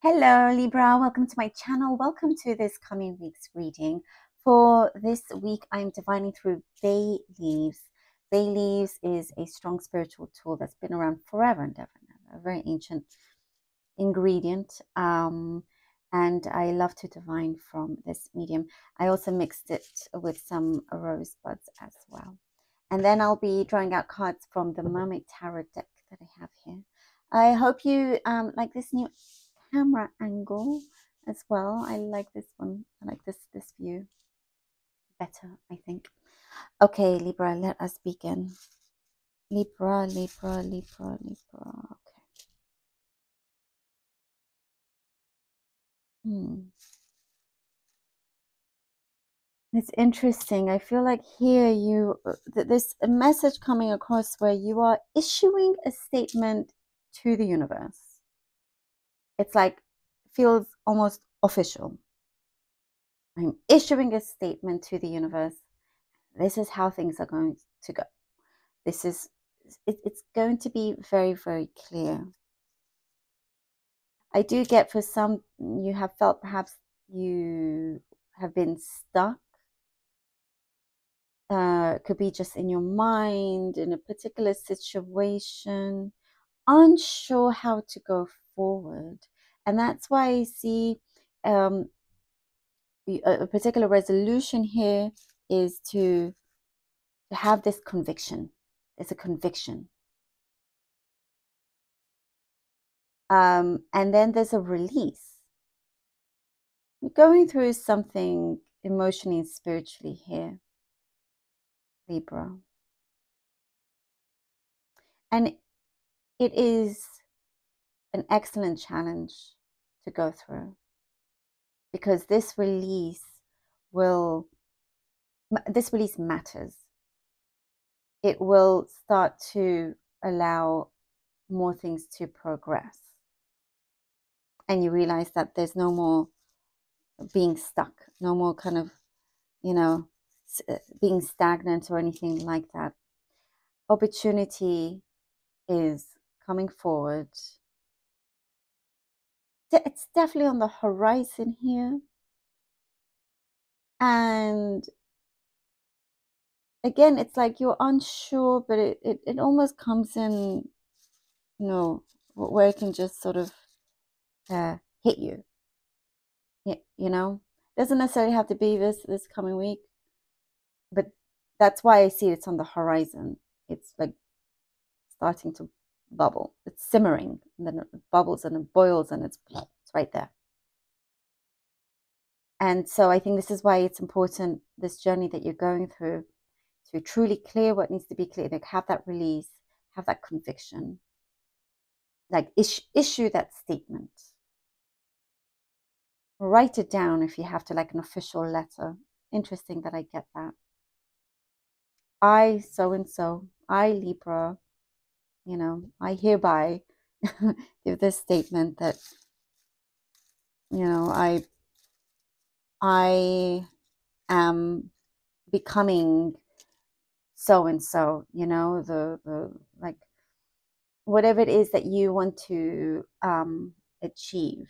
Hello Libra, welcome to my channel. Welcome to this coming week's reading. For this week, I'm divining through bay leaves. Bay leaves is a strong spiritual tool that's been around forever and ever, a very ancient ingredient. And I love to divine from this medium. I also mixed it with some rose buds as well. And then I'll be drawing out cards from the Mermaid Tarot deck that I have here. I hope you like this new camera angle as well. I like this one. I like this view better, I think. Okay, Libra, let us begin. Libra. Okay. It's interesting. I feel like here there's a message coming across where you are issuing a statement to the universe. It's like, feels almost official. I'm issuing a statement to the universe. This is how things are going to go. It's going to be very, very clear. I do get, for some, you have felt perhaps you have been stuck. Could be just in your mind, in a particular situation, unsure how to go forward. And that's why I see a particular resolution here is to have this conviction. It's a conviction. And then there's a release. You're going through something emotionally and spiritually here, Libra. And it is an excellent challenge to go through, because this release matters. It will start to allow more things to progress. And you realize that there's no more being stuck, no more kind of, being stagnant or anything like that. Opportunity is coming forward. It's definitely on the horizon here. And again, it's like you're unsure, but it almost comes in, where it can just sort of hit you. Doesn't necessarily have to be this coming week, but that's why I see it's on the horizon. It's like starting to bubble. It's simmering, and then it bubbles and it boils, and it's right there. And so I think this is why it's important, this journey that you're going through, to truly clear what needs to be clear, like have that release, have that conviction, like issue that statement. Write it down if you have to, like an official letter. Interesting that I get that. I, so-and-so, I, Libra, I hereby give this statement that, I am becoming so-and-so, the like, whatever it is that you want to achieve.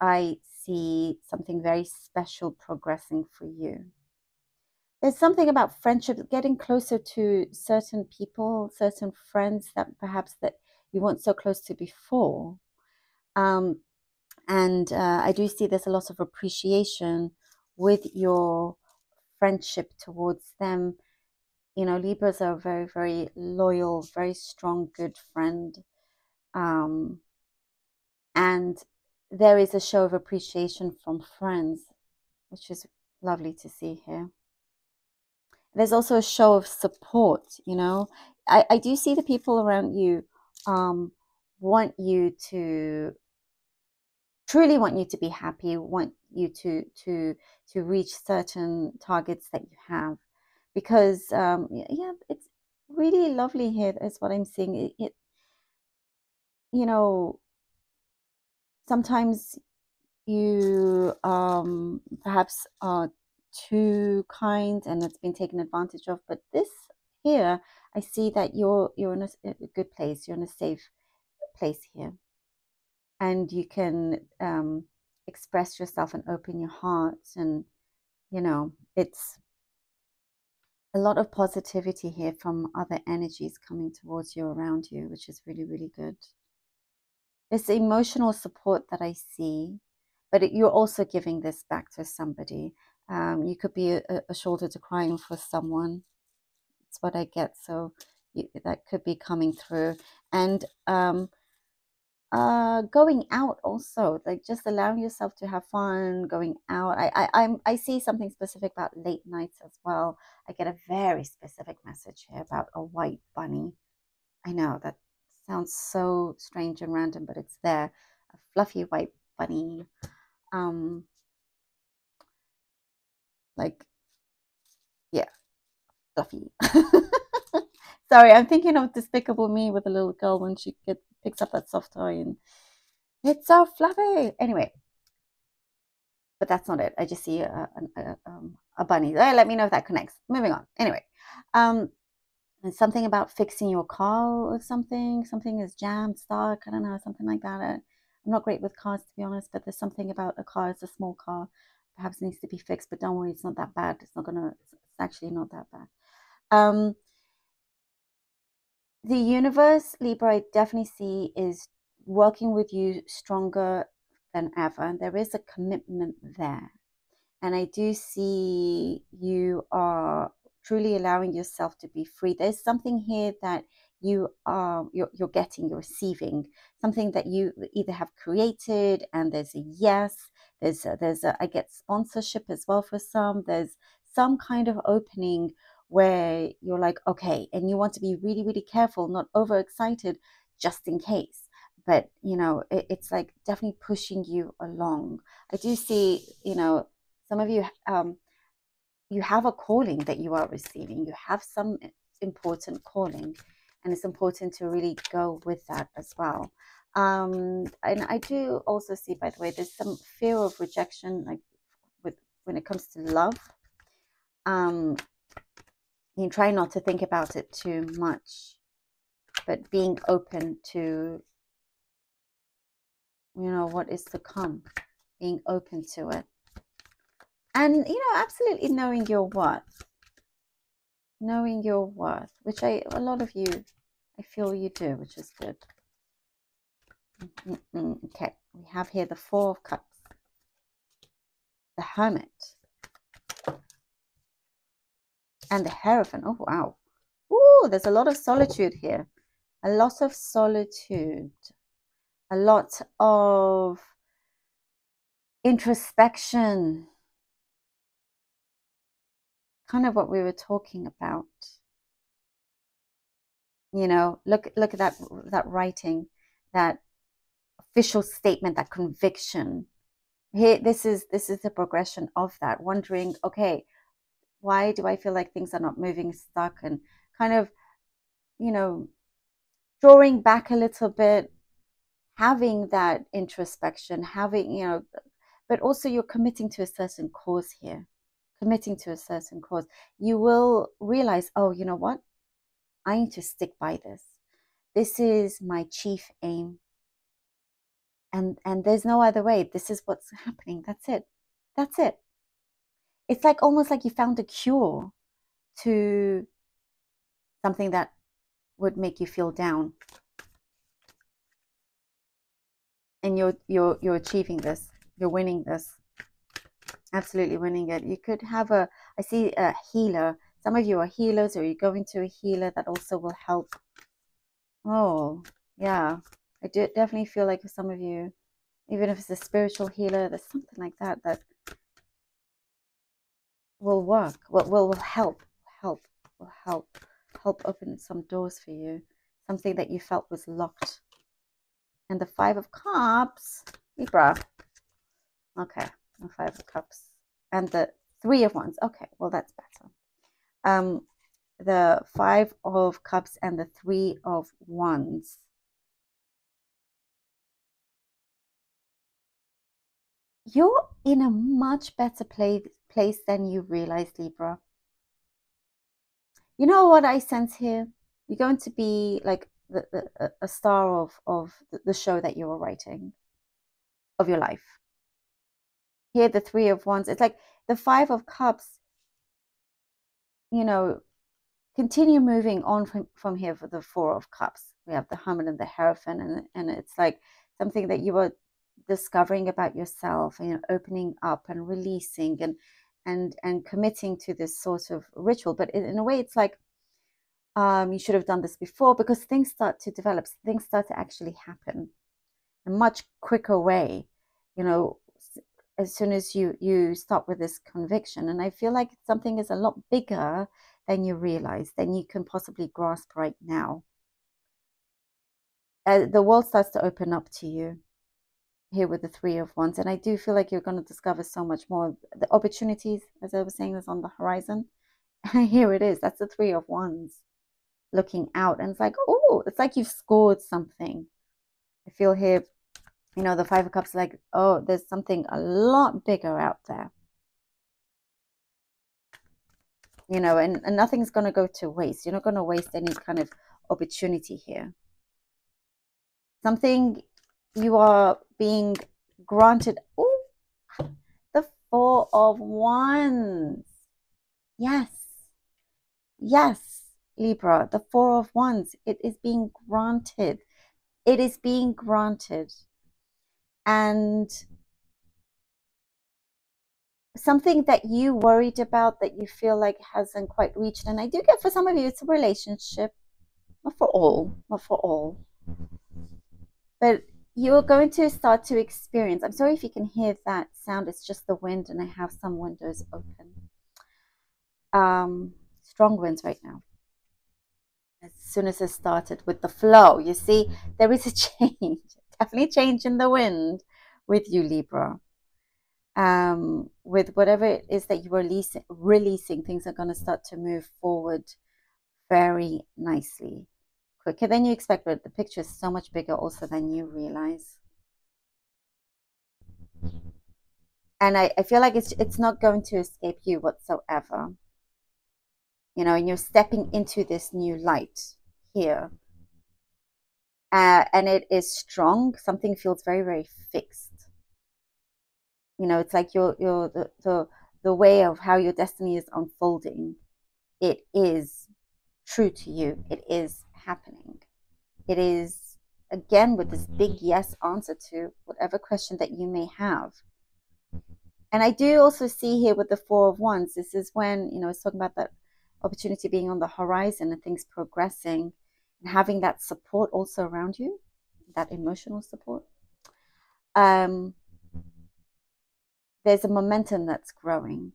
I see something very special progressing for you. There's something about friendship, getting closer to certain people, certain friends that perhaps that you weren't so close to before. And I do see there's a lot of appreciation with your friendship towards them. Libras are very, very loyal, very strong, good friend. And there is a show of appreciation from friends, which is lovely to see here. There's also a show of support, I do see the people around you truly want you to be happy, want you to reach certain targets that you have, because yeah, it's really lovely here is what I'm seeing. Sometimes you perhaps are too kind and it's been taken advantage of, but this here, I see that you're in a good place, you're in a safe place here. and you can express yourself and open your heart. And, you know, it's a lot of positivity here from other energies coming towards you, around you, which is really, really good. It's emotional support that I see, but you're also giving this back to somebody. You could be a shoulder to cry on for someone. That's what I get. So that could be coming through. And going out also, like just allowing yourself to have fun, going out. I see something specific about late nights as well. I get a very specific message here about a white bunny. I know that sounds so strange and random, but it's there. A fluffy white bunny. Like, yeah, fluffy. Sorry, I'm thinking of Despicable Me with a little girl when she picks up that soft toy and it's so fluffy. Anyway, but that's not it. I just see a bunny. Let me know if that connects. Moving on. Anyway, and something about fixing your car or something. Something is jammed, stuck. I don't know, something like that. I'm not great with cars, to be honest, but there's something about a car. It's a small car. Perhaps it needs to be fixed, but don't worry, it's not that bad. It's actually not that bad. The universe, Libra, I definitely see is working with you stronger than ever. There is a commitment there. And I do see you are truly allowing yourself to be free. There's something here that you're receiving, something that you either have created, and there's a yes, I get sponsorship as well for some. There's some kind of opening where you're like, okay, and you want to be really, really careful, not overexcited, just in case. But, you know, it's like definitely pushing you along. I do see, you know, some of you, you have a calling that you are receiving. You have some important calling, and it's important to really go with that as well. And I do also see, by the way, there's some fear of rejection, like when it comes to love. You try not to think about it too much, but being open to, you know, what is to come, being open to it. And, you know, absolutely knowing your worth, which a lot of you, I feel you do, which is good. Okay, we have here the Four of Cups, the Hermit, and the Hierophant. Oh, wow. Ooh, there's a lot of solitude here. A lot of solitude. A lot of introspection. Kind of what we were talking about. You know, look at that writing, that official statement, that conviction. Here, this is the progression of that. Wondering, okay, why do I feel like things are not moving, stuck, and kind of, you know, drawing back a little bit, having that introspection, having, you know, but also you're committing to a certain cause here. Committing to a certain cause. You will realize, oh, you know what? I need to stick by this. This is my chief aim. And there's no other way. This is what's happening. That's it. That's it. It's like almost like you found a cure to something that would make you feel down. And you're achieving this. You're winning this. Absolutely winning it. You could have I see a healer. Some of you are healers, or you're going to a healer that also will help. Oh, yeah. I do definitely feel like for some of you, even if it's a spiritual healer, there's something like that will work, will help open some doors for you, something that you felt was locked. And the Five of Cups, Libra. Okay, the Five of Cups. And the Three of Wands. Okay, well, that's better. The Five of Cups and the Three of Wands. You're in a much better place than you realize, Libra. You know what I sense here? You're going to be like a star of the show that you're writing. of your life. Here, the Three of Wands, it's like the Five of Cups, you know, continue moving on from here for the Four of Cups. We have the Hermit and the Hierophant, and it's like something that you are discovering about yourself, and opening up and releasing and committing to this sort of ritual. But in a way, it's like you should have done this before, because things start to develop, things start to actually happen in a much quicker way, as soon as you start with this conviction. And I feel like something is a lot bigger than you realize, than you can possibly grasp right now. The world starts to open up to you here with the Three of Wands, and I do feel like you're going to discover so much more. The opportunities, as I was saying, is on the horizon. Here it is. That's the Three of Wands looking out, and it's like, oh, it's like you've scored something. I feel here, the Five of Cups, like, oh, there's something a lot bigger out there. And nothing's going to go to waste. You're not going to waste any kind of opportunity here. Something you are being granted. Oh, the Four of Wands. Yes. Yes, Libra, the Four of Wands. It is being granted. It is being granted. And something that you worried about, that you feel like hasn't quite reached. And I do get, for some of you, it's a relationship. Not for all. But you're going to start to experience, I'm sorry if you can hear that sound, it's just the wind, and I have some windows open. Strong winds right now. As soon as it started with the flow, you see, there is a change, definitely change in the wind with you, Libra. With whatever it is that you are releasing, things are going to start to move forward very nicely, quicker than you expect, but the picture is so much bigger also than you realize. And I feel like it's not going to escape you whatsoever. And you're stepping into this new light here. And it is strong. Something feels very, very fixed. It's like the way of how your destiny is unfolding. It is true to you. It is happening. It is, again, with this big yes answer to whatever question that you may have. And I do also see here with the Four of Wands, this is when, it's talking about that opportunity being on the horizon and things progressing, and having that support also around you, that emotional support. There's a momentum that's growing,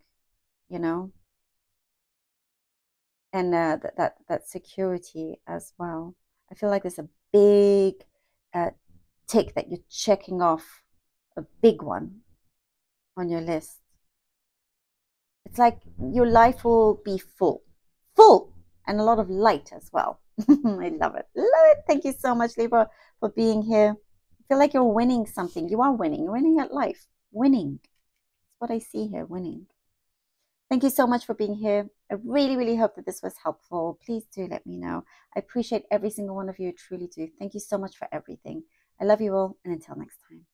and that security as well. I feel like there's a big tick that you're checking off, a big one on your list. It's like your life will be full, and a lot of light as well. I love it. Thank you so much, Libra, for being here. I feel like you're winning something. You are winning. You're winning at life. Winning. That's what I see here, winning. Thank you so much for being here. I really, really hope that this was helpful. Please do let me know. I appreciate every single one of you. I truly do. Thank you so much for everything. I love you all, and until next time.